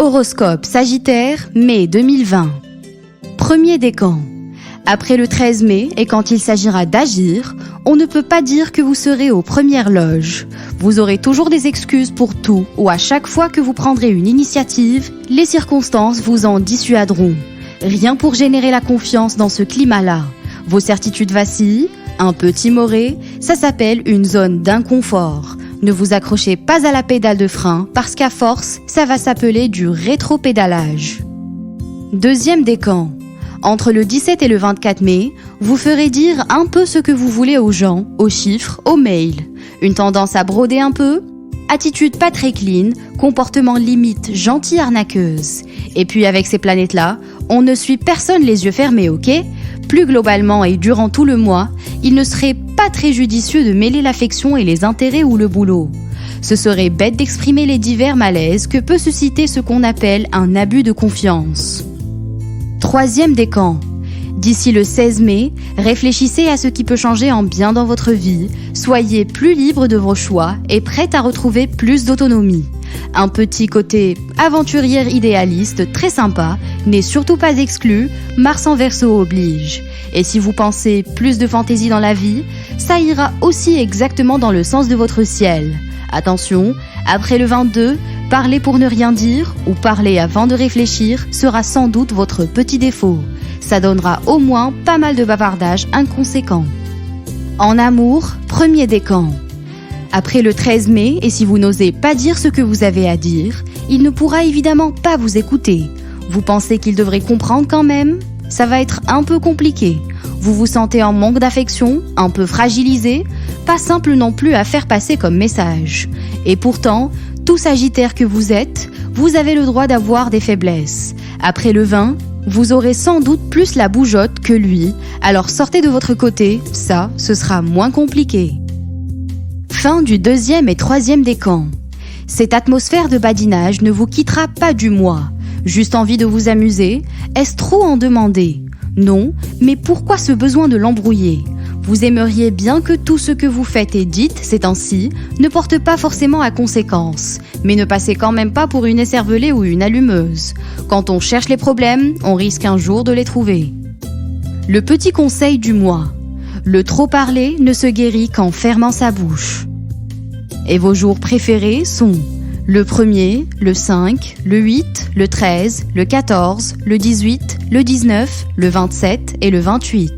Horoscope Sagittaire, mai 2020. Premier décan. Après le 13 mai et quand il s'agira d'agir, on ne peut pas dire que vous serez aux premières loges. Vous aurez toujours des excuses pour tout ou à chaque fois que vous prendrez une initiative, les circonstances vous en dissuaderont. Rien pour générer la confiance dans ce climat-là. Vos certitudes vacillent, un peu timorées, ça s'appelle une zone d'inconfort. Ne vous accrochez pas à la pédale de frein parce qu'à force, ça va s'appeler du rétropédalage. Deuxième décan. Entre le 17 et le 24 mai, vous ferez dire un peu ce que vous voulez aux gens, aux chiffres, aux mails. Une tendance à broder un peu, attitude pas très clean, comportement limite gentille arnaqueuse. Et puis avec ces planètes-là, on ne suit personne les yeux fermés, ok ? Plus globalement et durant tout le mois, il ne serait pas très judicieux de mêler l'affection et les intérêts ou le boulot. Ce serait bête d'exprimer les divers malaises que peut susciter ce qu'on appelle un abus de confiance. Troisième décan. D'ici le 16 mai, réfléchissez à ce qui peut changer en bien dans votre vie, soyez plus libre de vos choix et prête à retrouver plus d'autonomie. Un petit côté aventurière idéaliste très sympa n'est surtout pas exclu, Mars en Verseau oblige. Et si vous pensez plus de fantaisie dans la vie, ça ira aussi exactement dans le sens de votre ciel. Attention, après le 22, parler pour ne rien dire ou parler avant de réfléchir sera sans doute votre petit défaut. Ça donnera au moins pas mal de bavardage inconséquent. En amour, premier décan. Après le 13 mai, et si vous n'osez pas dire ce que vous avez à dire, il ne pourra évidemment pas vous écouter. Vous pensez qu'il devrait comprendre quand même ? Ça va être un peu compliqué. Vous vous sentez en manque d'affection, un peu fragilisé, pas simple non plus à faire passer comme message. Et pourtant, tout Sagittaire que vous êtes, vous avez le droit d'avoir des faiblesses. Après le 20, vous aurez sans doute plus la bougeotte que lui, alors sortez de votre côté, ça, ce sera moins compliqué. Fin du deuxième et troisième décan. Cette atmosphère de badinage ne vous quittera pas du mois. Juste envie de vous amuser ? Est-ce trop en demander ? Non, mais pourquoi ce besoin de l'embrouiller ? Vous aimeriez bien que tout ce que vous faites et dites ces temps-ci ne porte pas forcément à conséquence, mais ne passez quand même pas pour une écervelée ou une allumeuse. Quand on cherche les problèmes, on risque un jour de les trouver. Le petit conseil du mois. Le trop parler ne se guérit qu'en fermant sa bouche. Et vos jours préférés sont le 1er, le 5, le 8, le 13, le 14, le 18, le 19, le 27 et le 28.